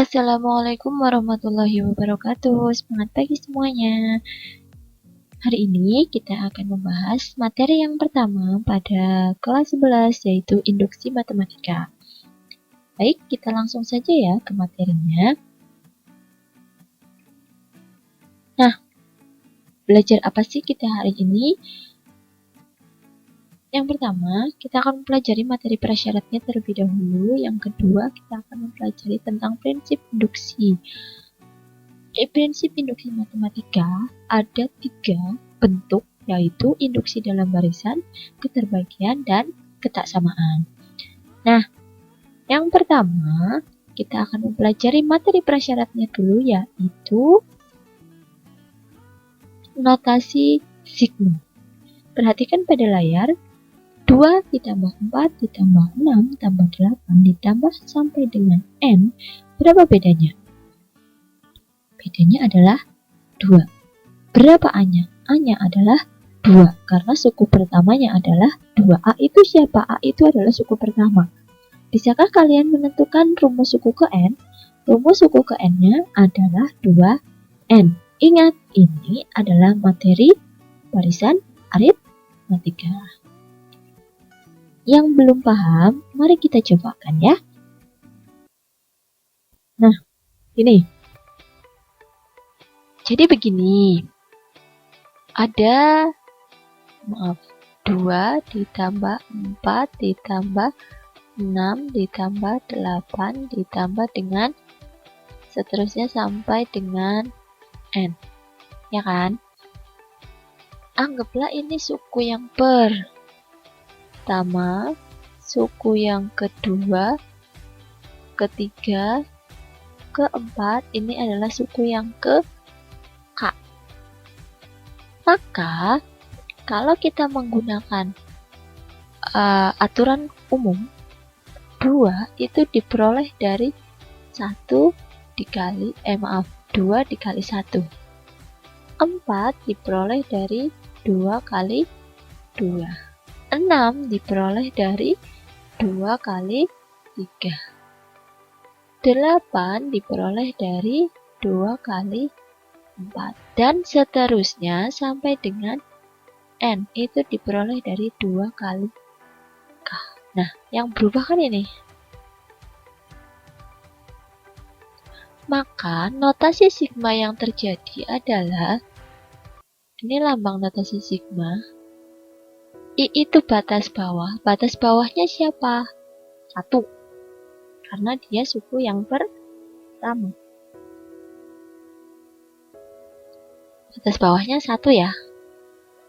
Assalamualaikum warahmatullahi wabarakatuh. Semangat pagi semuanya. Hari ini kita akan membahas materi yang pertama pada kelas 11 yaitu induksi matematika. Baik, kita langsung saja ya ke materinya. Nah, belajar apa sih kita hari ini? Yang pertama, kita akan mempelajari materi prasyaratnya terlebih dahulu. Yang kedua, kita akan mempelajari tentang prinsip induksi. Prinsip induksi matematika ada 3 bentuk, yaitu induksi dalam barisan, keterbagian, dan ketaksamaan. Nah, yang pertama, kita akan mempelajari materi prasyaratnya dulu, yaitu notasi sigma. Perhatikan pada layar, 2 ditambah 4 ditambah 6 tambah 8 ditambah sampai dengan N, berapa bedanya? Bedanya adalah 2. Berapa A-nya? A-nya adalah 2, karena suku pertamanya adalah 2. A itu siapa? A itu adalah suku pertama. Bisakah kalian menentukan rumus suku ke N? Rumus suku ke N-nya adalah 2N. Ingat, ini adalah materi barisan aritmatika. Yang belum paham, mari kita cobakan ya. Nah, ini. Jadi begini. Ada 2 ditambah 4 ditambah 6 ditambah 8 ditambah dengan seterusnya sampai dengan N. Ya kan? Anggaplah ini suku yang pertama, suku yang kedua, ketiga, keempat, ini adalah suku yang ke K. Maka, kalau kita menggunakan aturan umum, 2 itu diperoleh dari 2 dikali 1. 4 diperoleh dari 2 kali 2. 6 diperoleh dari 2 kali 3. 8 diperoleh dari 2 kali 4. Dan seterusnya sampai dengan N itu diperoleh dari 2 kali K. Nah, yang berubah kan ini. Maka notasi sigma yang terjadi adalah, ini lambang notasi sigma. I itu batas bawah. Batas bawahnya siapa? 1. Karena dia suku yang pertama. Batas bawahnya 1 ya.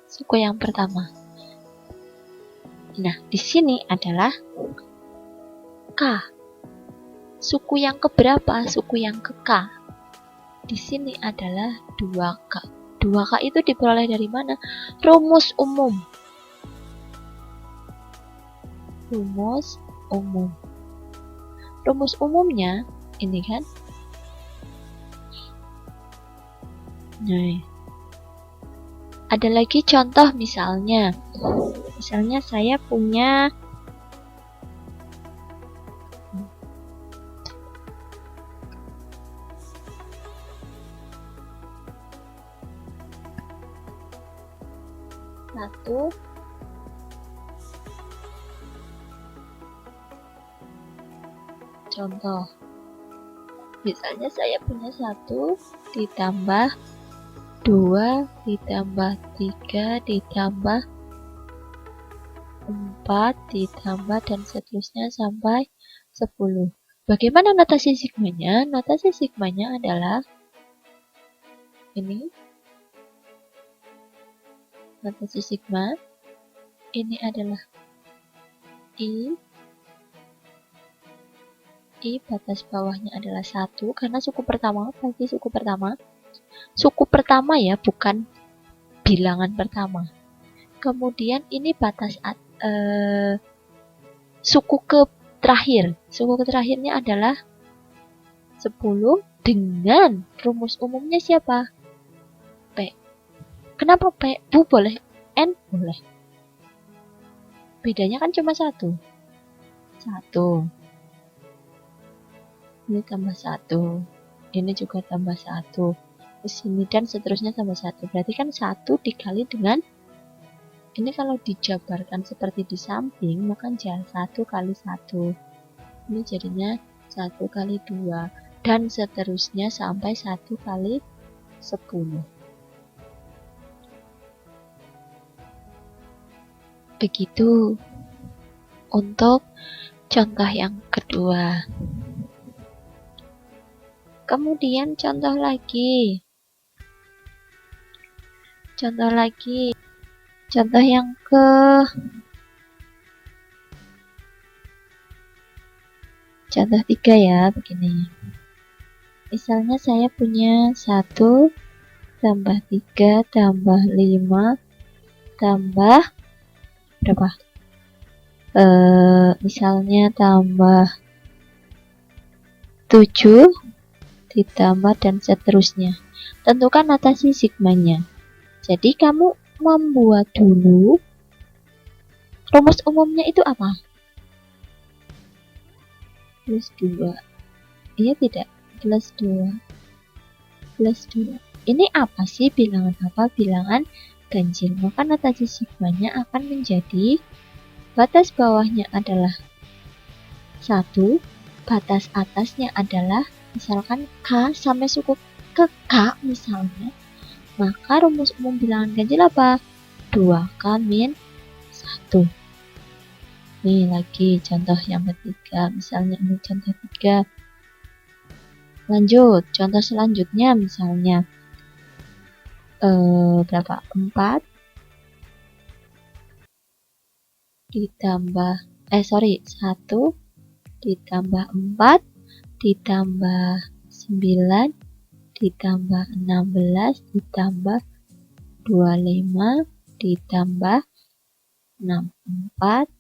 Suku yang pertama. Nah, di sini adalah K. Suku yang keberapa? Suku yang ke K. Di sini adalah 2K. 2K itu diperoleh dari mana? Rumus umum. Rumus umum. Rumus umumnya ini kan. Nah, ada lagi contoh misalnya. Misalnya saya punya satu contoh. Misalnya saya punya 1 ditambah 2 ditambah 3 ditambah 4 ditambah dan seterusnya sampai 10. Bagaimana notasi sigmanya? Notasi sigmanya adalah ini. Notasi sigma ini adalah I batas bawahnya adalah 1 karena suku pertama, pasti suku pertama. Suku pertama ya, bukan bilangan pertama. Kemudian ini batas suku ke terakhir. Suku ke terakhirnya adalah 10 dengan rumus umumnya siapa? P. Kenapa P? Bu boleh, N boleh. Bedanya kan cuma 1. Ini tambah 1. Ini juga tambah 1. Kesini dan seterusnya tambah 1. Berarti kan 1 dikali dengan, ini kalau dijabarkan seperti di samping, maka 1 kali 1. Ini jadinya 1 kali 2. Dan seterusnya sampai 1 kali 10. Begitu untuk contoh yang kedua. Kemudian contoh lagi. Contoh yang contoh 3 ya, begini. Misalnya saya punya 1 tambah 3 tambah 5 tambah berapa? Misalnya tambah 7 ditambah dan seterusnya. Tentukan notasi sigmanya. Jadi kamu membuat dulu rumus umumnya itu apa? Plus 2. Iya tidak? Plus 2. Plus 2. Ini apa sih? Bilangan apa? Bilangan ganjil. Maka notasi sigmanya akan menjadi batas bawahnya adalah 1, batas atasnya adalah misalkan K sampai suku ke K misalnya. Maka rumus umum bilangan ganjil apa? 2K min 1. Nih lagi contoh yang ketiga. Misalnya ini contoh 3. Lanjut, contoh selanjutnya misalnya berapa? 4 ditambah 1 ditambah 4 ditambah 9 ditambah 16 ditambah 25 ditambah 64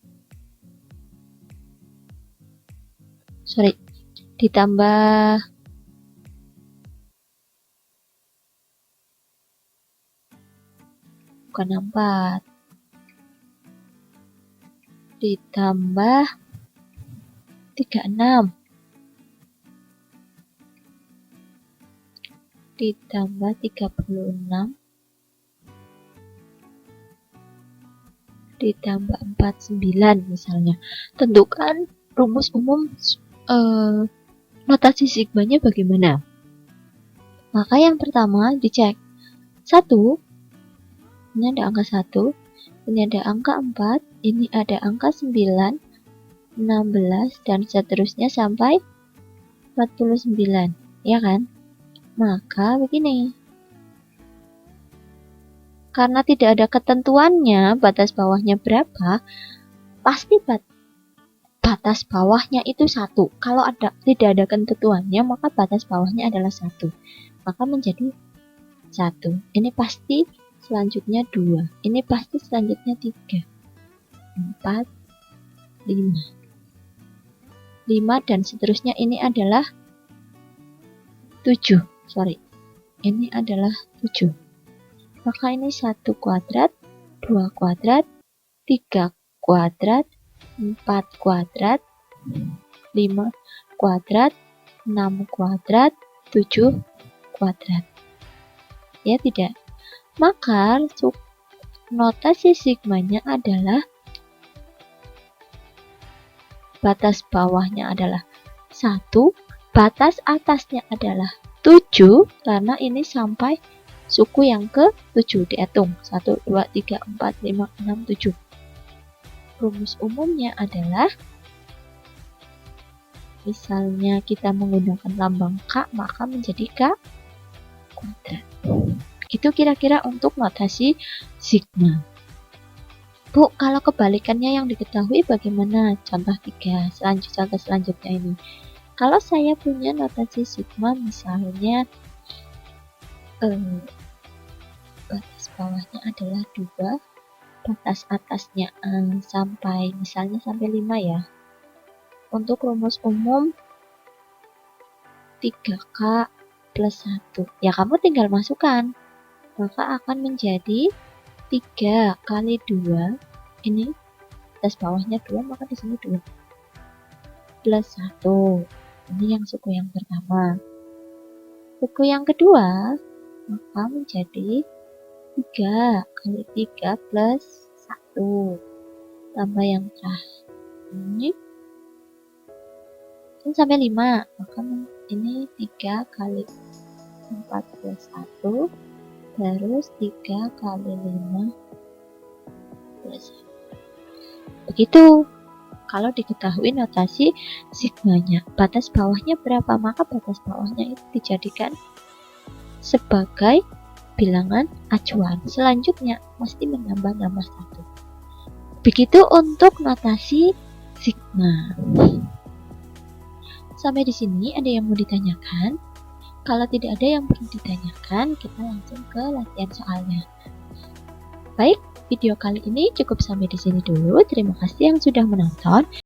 ditambah bukan 4 ditambah 36 ditambah 36 ditambah 49 misalnya. Tentukan rumus umum notasi sigmanya bagaimana. Maka yang pertama dicek 1, ini ada angka 1, ini ada angka 4, ini ada angka 9, 16 dan seterusnya sampai 49, ya kan? Maka begini, karena tidak ada ketentuannya batas bawahnya berapa, pasti batas bawahnya itu 1. Kalau tidak ada ketentuannya, maka batas bawahnya adalah 1. Maka menjadi 1. Ini pasti selanjutnya 2. Ini pasti selanjutnya 3. 4, 5. 5 dan seterusnya ini adalah 7. Ini adalah 7. Maka ini 1 kuadrat, 2 kuadrat, 3 kuadrat, 4 kuadrat, 5 kuadrat, 6 kuadrat, 7 kuadrat. Ya tidak? Maka notasi sigmanya adalah batas bawahnya adalah 1, batas atasnya adalah 7, karena ini sampai suku yang ke-7 dihitung. 1, 2, 3, 4, 5, 6, 7. Rumus umumnya adalah, misalnya kita menggunakan lambang K, maka menjadi K kuadrat. Itu kira-kira untuk notasi sigma. Bu, kalau kebalikannya yang diketahui bagaimana? Contoh 3, contoh selanjutnya ini. Kalau saya punya notasi sigma, misalnya batas bawahnya adalah 2, batas atasnya misalnya sampai 5 ya. Untuk rumus umum 3K plus 1. Ya kamu tinggal masukkan. Maka akan menjadi 3 kali 2. Ini batas bawahnya 2, maka di sini 2. Plus 1. Ini yang suku yang pertama. Suku yang kedua, maka menjadi 3 kali 3 plus 1. Tambah yang terakhir. Ini sampai 5. Maka ini 3 kali 4 plus 1. Terus 3 kali 5 plus 1. Begitu. Kalau diketahui notasi sigmanya, batas bawahnya berapa, maka batas bawahnya itu dijadikan sebagai bilangan acuan. Selanjutnya mesti menambah 1. Begitu untuk notasi sigma. Sampai di sini ada yang mau ditanyakan? Kalau tidak ada yang perlu ditanyakan, kita langsung ke latihan soalnya. Baik, video kali ini cukup sampai di sini dulu. Terima kasih yang sudah menonton.